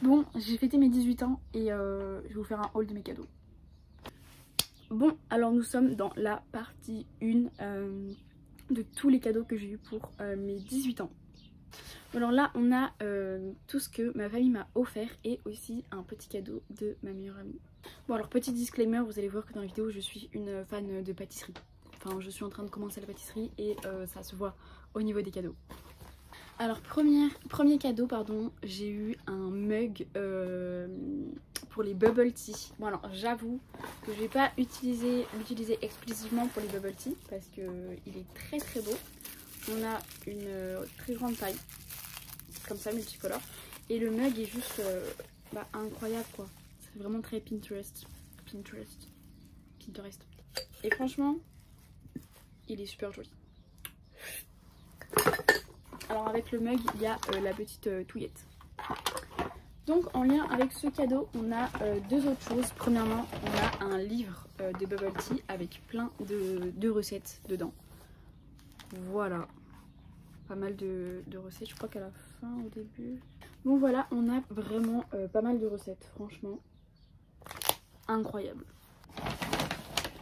Bon, j'ai fêté mes 18 ans et je vais vous faire un haul de mes cadeaux. Bon, alors nous sommes dans la partie 1 de tous les cadeaux que j'ai eu pour mes 18 ans. Alors là, on a tout ce que ma famille m'a offert et aussi un petit cadeau de ma meilleure amie. Bon, alors petit disclaimer, vous allez voir que dans la vidéo, je suis une fan de pâtisserie. Enfin, je suis en train de commencer la pâtisserie et ça se voit au niveau des cadeaux. Alors premier cadeau, pardon, j'ai eu un mug pour les bubble tea. Bon alors j'avoue que je vais pas l'utiliser exclusivement pour les bubble tea parce que il est très très beau. On a une très grande taille, comme ça, multicolore. Et le mug est juste incroyable quoi. C'est vraiment très Pinterest. Et franchement, il est super joli. Alors avec le mug, il y a la petite touillette. Donc en lien avec ce cadeau, on a deux autres choses. Premièrement, on a un livre de bubble tea avec plein de recettes dedans. Voilà. Pas mal de recettes, je crois qu'à la fin, au début. Bon voilà, on a vraiment pas mal de recettes, franchement. Incroyable.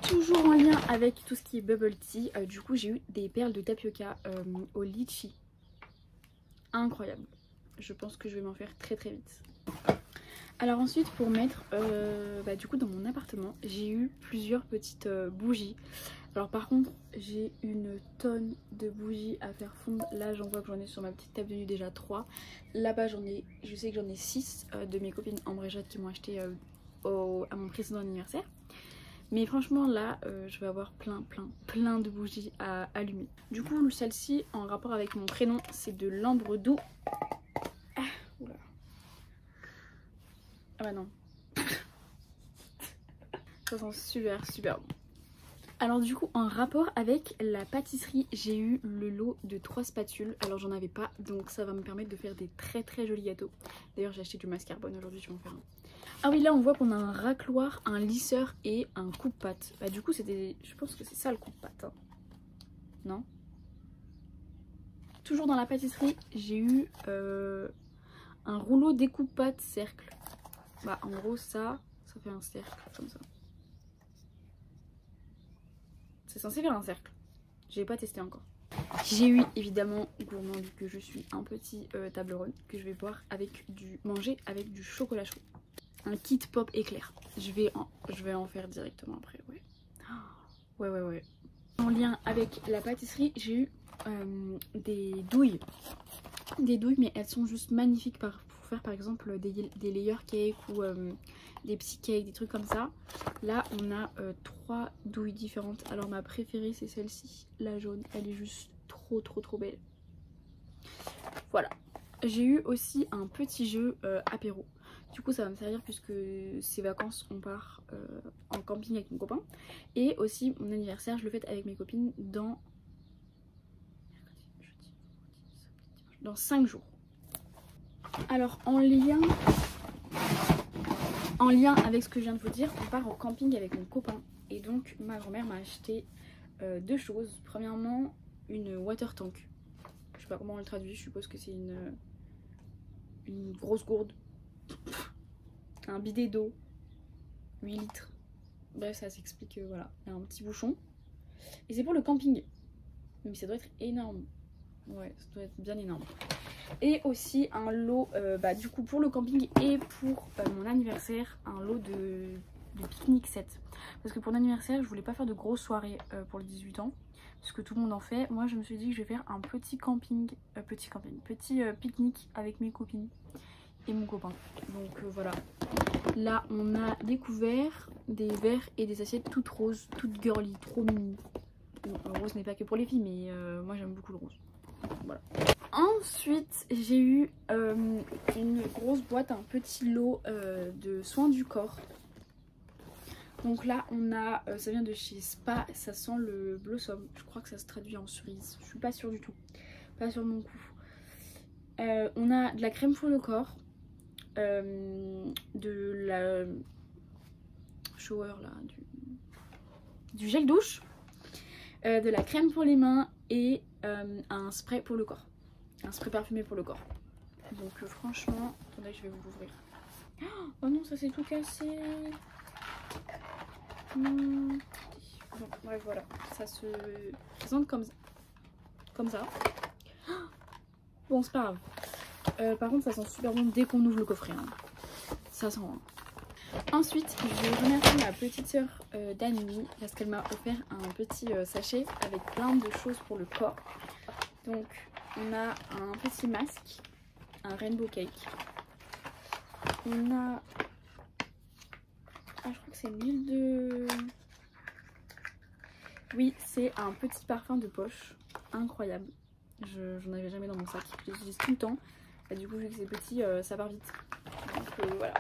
Toujours en lien avec tout ce qui est bubble tea, du coup j'ai eu des perles de tapioca au litchi. Incroyable. Je pense que je vais m'en faire très très vite. Alors ensuite pour mettre du coup dans mon appartement, j'ai eu plusieurs petites bougies. Alors par contre j'ai une tonne de bougies à faire fondre. Là j'en vois que j'en ai sur ma petite table de nuit déjà 3. Là-bas je sais que j'en ai 6 de mes copines Ambre et Jade qui m'ont acheté à mon précédent anniversaire. Mais franchement là je vais avoir plein de bougies à allumer. Du coup celle-ci en rapport avec mon prénom, c'est de l'ambre doux. Oula. Ah bah non. Ça sent super bon. Alors du coup en rapport avec la pâtisserie, j'ai eu le lot de 3 spatules. Alors j'en avais pas, donc ça va me permettre de faire des très jolis gâteaux. D'ailleurs j'ai acheté du mascarpone aujourd'hui, je vais en faire un. Ah oui, là on voit qu'on a un racloir, un lisseur et un coupe-pâte. Bah du coup c'était, je pense que c'est ça le coupe-pâte, hein. Non? Toujours dans la pâtisserie, j'ai eu un rouleau découpe-pâte cercle. Bah en gros ça fait un cercle comme ça. C'est censé faire un cercle. J'ai pas testé encore. J'ai eu évidemment, gourmand vu que je suis un petit Toblerone que je vais manger avec du chocolat chaud. Un kit pop éclair. Je vais en faire directement après, ouais. Ouais. En lien avec la pâtisserie, j'ai eu des douilles. Des douilles, mais elles sont juste magnifiques pour faire par exemple des layer cakes ou des petits cakes, des trucs comme ça. Là on a 3 douilles différentes. Alors ma préférée c'est celle-ci, la jaune. Elle est juste trop belle. Voilà. J'ai eu aussi un petit jeu apéro. Du coup ça va me servir puisque ces vacances on part en camping avec mon copain. Et aussi mon anniversaire je le fête avec mes copines dans 5 jours. Alors en lien avec ce que je viens de vous dire, on part en camping avec mon copain. Et donc ma grand-mère m'a acheté 2 choses. Premièrement une water tank. Je sais pas comment on le traduit, je suppose que c'est une grosse gourde. Un bidet d'eau, 8 litres. Bref ça s'explique, voilà. Il y a un petit bouchon. Et c'est pour le camping. Mais ça doit être énorme. Ouais, ça doit être bien énorme. Et aussi un lot du coup pour le camping et pour mon anniversaire, un lot de pique-nique set. Parce que pour l'anniversaire je voulais pas faire de grosses soirées pour les 18 ans, parce que tout le monde en fait. Moi je me suis dit que je vais faire un petit pique-nique avec mes copines et mon copain. Donc voilà. Là on a des couverts, des verres et des assiettes toutes roses, toutes girly, trop mini. Bon, le rose n'est pas que pour les filles mais moi j'aime beaucoup le rose. Voilà. Ensuite j'ai eu une grosse boîte, un petit lot de soins du corps. Donc là on a, ça vient de chez Spa, ça sent le blossom. Je crois que ça se traduit en cerise, je suis pas sûre du tout, pas sur mon coup. On a de la crème pour le corps, de la shower là, du gel douche, de la crème pour les mains et un spray pour le corps. Un spray parfumé pour le corps. Donc franchement, attendez, je vais vous l'ouvrir. Oh non, ça c'est tout cassé. Non. Bon, bref, voilà, ça se présente comme ça. Bon, c'est pas grave. Par contre, ça sent super bon dès qu'on ouvre le coffret. Hein. Ça sent. Ensuite, je remercie ma petite soeur Dani parce qu'elle m'a offert un petit sachet avec plein de choses pour le corps. Donc, on a un petit masque, un rainbow cake. On a... Ah, je crois que c'est l'huile de... Oui, c'est un petit parfum de poche. Incroyable. J'en avais jamais dans mon sac. Je l'utilise tout le temps. Et du coup, vu que c'est petit, ça part vite. Donc voilà.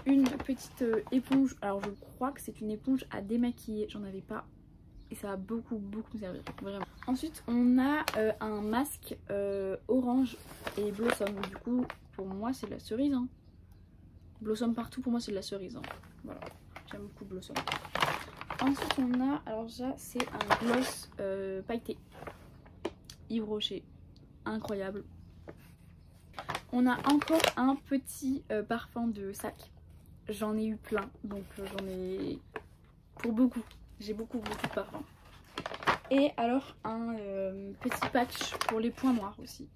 Une petite éponge. Alors, je crois que c'est une éponge à démaquiller. J'en avais pas. Et ça va beaucoup me servir. Vraiment. Ensuite, on a un masque orange et blossom. Du coup, pour moi, c'est de la cerise. Hein. Blossom partout, pour moi, c'est de la cerise. Hein. Voilà. J'aime beaucoup blossom. Ensuite, on a, alors ça, c'est un gloss pailleté. Yves Rocher. Incroyable. On a encore un petit parfum de sac. J'en ai eu plein, donc j'en ai pour beaucoup. J'ai beaucoup de parfums. Et alors, un petit patch pour les points noirs aussi.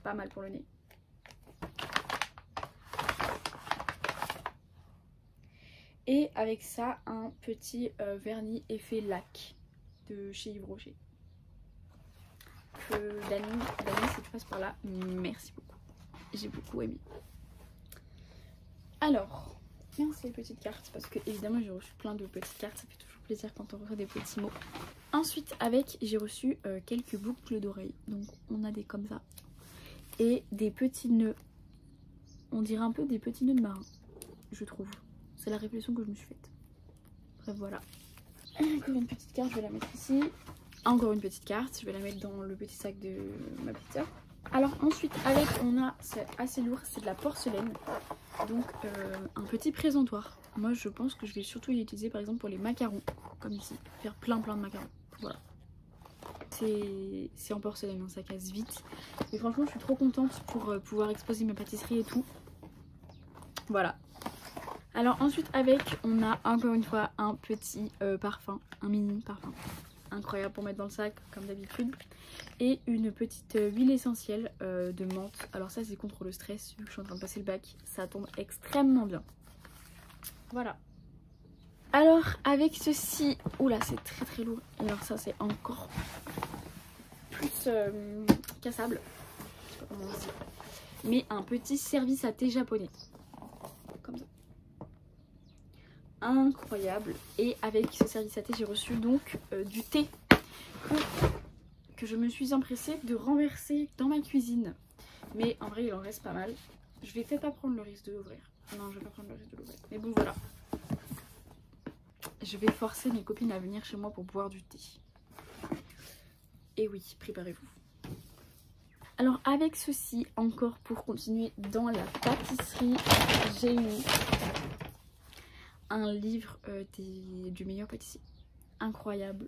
Pas mal pour le nez. Et avec ça, un petit vernis effet lac de chez Yves Rocher. Que Dani, si tu passes par là, merci beaucoup. J'ai beaucoup aimé. Alors, merci les petites cartes parce que évidemment j'ai reçu plein de petites cartes. Ça fait toujours plaisir quand on reçoit des petits mots. Ensuite, j'ai reçu quelques boucles d'oreilles. Donc on a des comme ça. Et des petits nœuds. On dirait un peu des petits nœuds de marin, je trouve. C'est la réflexion que je me suis faite. Bref, voilà. Encore une petite carte, je vais la mettre ici. Encore une petite carte, je vais la mettre dans le petit sac de ma petite soeur. Alors ensuite, c'est assez lourd, c'est de la porcelaine. Donc un petit présentoir. Moi je pense que je vais surtout l'utiliser par exemple pour les macarons. Comme ici, faire plein de macarons. Voilà. C'est en porcelaine, hein, ça casse vite. Mais franchement je suis trop contente pour pouvoir exposer mes pâtisseries et tout. Voilà. Alors ensuite on a encore une fois un petit parfum, un mini parfum. Incroyable pour mettre dans le sac comme d'habitude. Et une petite huile essentielle de menthe. Alors ça c'est contre le stress, vu que je suis en train de passer le bac. Ça tombe extrêmement bien. Voilà. Alors avec ceci, oula c'est très lourd. Et alors ça c'est encore plus cassable. Je sais pas comment on dit. Mais un petit service à thé japonais. Comme ça. Incroyable. Et avec ce service à thé j'ai reçu donc du thé que je me suis empressée de renverser dans ma cuisine. Mais en vrai il en reste pas mal. Je vais peut-être pas prendre le risque de l'ouvrir. Non, je vais pas prendre le risque de l'ouvrir. Mais bon voilà. Je vais forcer mes copines à venir chez moi pour boire du thé. Et oui, préparez-vous. Alors avec ceci, encore pour continuer dans la pâtisserie, j'ai eu un livre du meilleur pâtissier. Incroyable.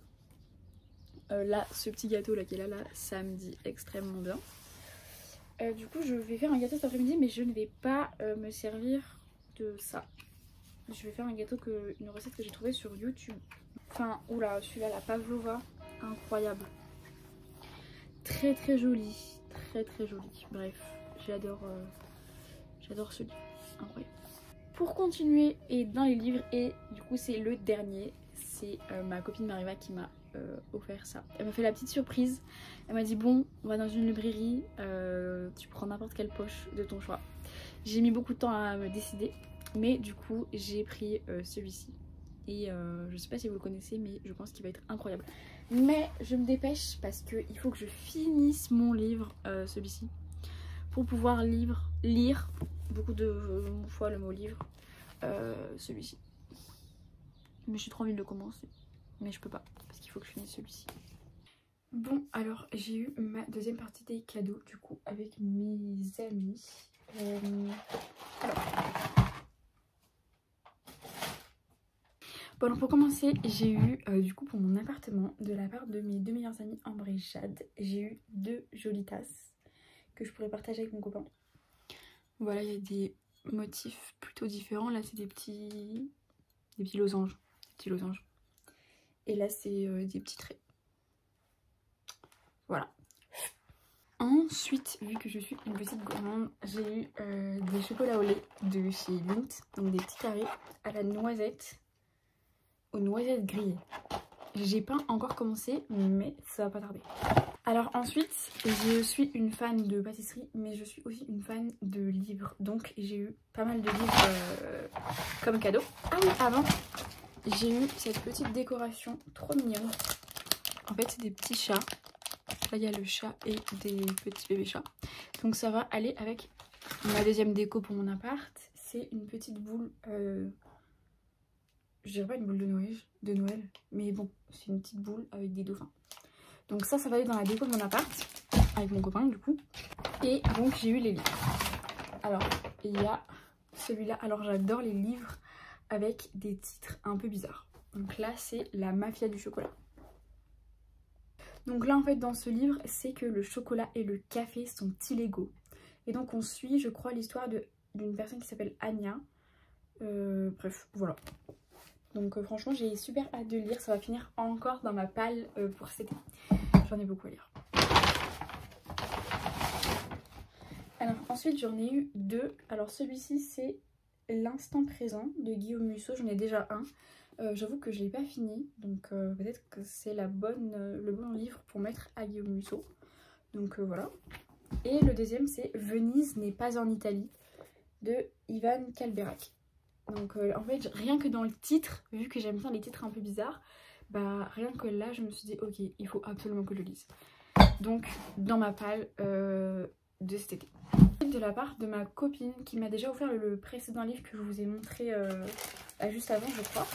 Là, ce petit gâteau là qui est là, ça me dit extrêmement bien. Du coup, je vais faire un gâteau cet après-midi, mais je ne vais pas me servir de ça. Je vais faire un gâteau, une recette que j'ai trouvée sur YouTube. Enfin, oula, celui-là, la pavlova, incroyable. Très joli, très joli. Bref, j'adore ce livre, incroyable. Pour continuer et dans les livres, et du coup c'est le dernier, c'est ma copine Mariva qui m'a offert ça. Elle m'a fait la petite surprise. Elle m'a dit bon, on va dans une librairie, tu prends n'importe quelle poche de ton choix. J'ai mis beaucoup de temps à me décider, mais du coup j'ai pris celui-ci. Et je sais pas si vous le connaissez, mais je pense qu'il va être incroyable. Mais je me dépêche parce qu'il faut que je finisse mon livre, celui-ci, pour pouvoir lire beaucoup de fois le mot livre, celui-ci. Mais j'ai trop envie de le commencer, mais je peux pas parce qu'il faut que je finisse celui-ci. Bon, alors j'ai eu ma deuxième partie des cadeaux du coup avec mes amis. Bon, alors pour commencer, j'ai eu du coup pour mon appartement de la part de mes deux meilleures amies Ambre et Jade, j'ai eu deux jolies tasses. que je pourrais partager avec mon copain. Voilà, il y a des motifs plutôt différents. Là, c'est des petits losanges. Et là, c'est des petits traits. Voilà. Ensuite, vu que je suis une petite gourmande, j'ai eu des chocolats au lait de chez Lindt. Donc des petits carrés à la noisette, aux noisettes grillées. J'ai pas encore commencé, mais ça va pas tarder. Alors ensuite, je suis une fan de pâtisserie, mais je suis aussi une fan de livres. Donc j'ai eu pas mal de livres comme cadeau. Ah oui, avant, j'ai eu cette petite décoration trop mignonne. En fait, c'est des petits chats. Là, il y a le chat et des petits bébés chats. Donc ça va aller avec ma deuxième déco pour mon appart. C'est une petite boule... je dirais pas une boule de Noël, mais bon, c'est une petite boule avec des dauphins. Donc ça va aller dans la déco de mon appart, avec mon copain du coup. Et donc j'ai eu les livres. Alors, il y a celui-là. Alors j'adore les livres avec des titres un peu bizarres. Donc là, c'est La Mafia du chocolat. Donc là, en fait, dans ce livre, c'est que le chocolat et le café sont illégaux. Et donc on suit, je crois, l'histoire d'une personne qui s'appelle Anya. Bref, voilà. Donc franchement, j'ai super hâte de lire. Ça va finir encore dans ma palle pour cet été. J'en ai beaucoup à lire. Alors ensuite, j'en ai eu deux. Alors celui-ci, c'est L'instant présent de Guillaume Musso. J'en ai déjà un. J'avoue que je ne l'ai pas fini. Donc peut-être que c'est le bon livre pour mettre à Guillaume Musso. Donc voilà. Et le deuxième, c'est Venise n'est pas en Italie de Ivan Kalberak. Donc en fait, rien que dans le titre, vu que j'aime bien les titres un peu bizarres, bah rien que là, je me suis dit ok, il faut absolument que je le lise. Donc dans ma palle de cet été. De la part de ma copine qui m'a déjà offert le précédent livre que je vous ai montré juste avant, je crois.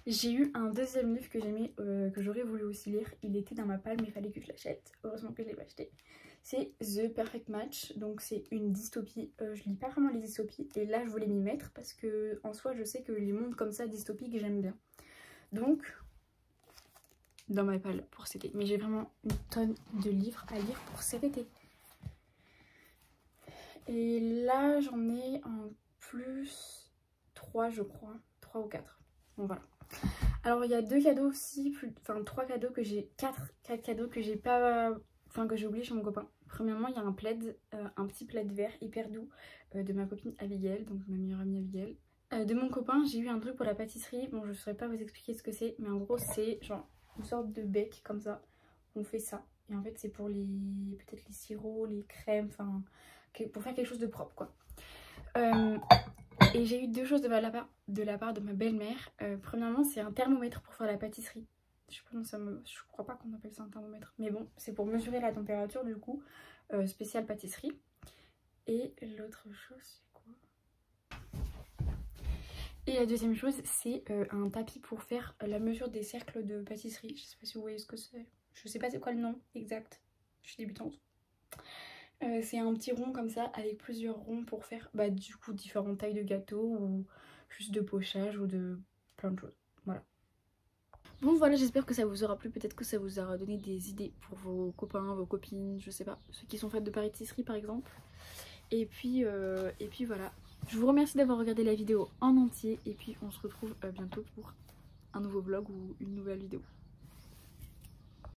J'ai eu un deuxième livre que j'aimais, que j'aurais voulu aussi lire. Il était dans ma palle mais il fallait que je l'achète. Heureusement que je l'ai pas acheté. C'est The Perfect Match, donc c'est une dystopie. Je lis pas vraiment les dystopies et là je voulais m'y mettre parce que en soi je sais que les mondes comme ça dystopiques j'aime bien. Donc dans ma palle pour cet été. Mais j'ai vraiment une tonne de livres à lire pour cet été. Et là j'en ai en plus 3 je crois, 3 ou 4. Bon voilà. Alors il y a 2 cadeaux aussi, enfin 3 cadeaux que j'ai, 4 cadeaux que j'ai pas... Enfin que j'ai oublié chez mon copain. Premièrement, il y a un plaid, un petit plaid vert hyper doux de ma copine Abigail, donc ma meilleure amie Abigail. De mon copain, j'ai eu un truc pour la pâtisserie. Bon, je ne saurais pas vous expliquer ce que c'est, mais en gros, c'est genre une sorte de bec comme ça. On fait ça. Et en fait, c'est pour peut-être les sirops, les crèmes, enfin, pour faire quelque chose de propre, quoi. Et j'ai eu 2 choses de la part de ma belle-mère. Premièrement, c'est un thermomètre pour faire la pâtisserie. Je crois pas qu'on appelle ça un thermomètre. Mais bon, c'est pour mesurer la température du coup. Spécial pâtisserie. Et l'autre chose, c'est quoi? Et la deuxième chose, c'est un tapis pour faire la mesure des cercles de pâtisserie. Je sais pas si vous voyez ce que c'est. Je sais pas c'est quoi le nom exact. Je suis débutante. C'est un petit rond comme ça avec plusieurs ronds pour faire du coup différentes tailles de gâteaux ou juste de pochage ou de plein de choses. Voilà. Bon voilà, j'espère que ça vous aura plu, peut-être que ça vous aura donné des idées pour vos copains, vos copines, je sais pas, ceux qui sont fans de pâtisserie par exemple. Et puis voilà, je vous remercie d'avoir regardé la vidéo en entier et puis on se retrouve bientôt pour un nouveau vlog ou une nouvelle vidéo.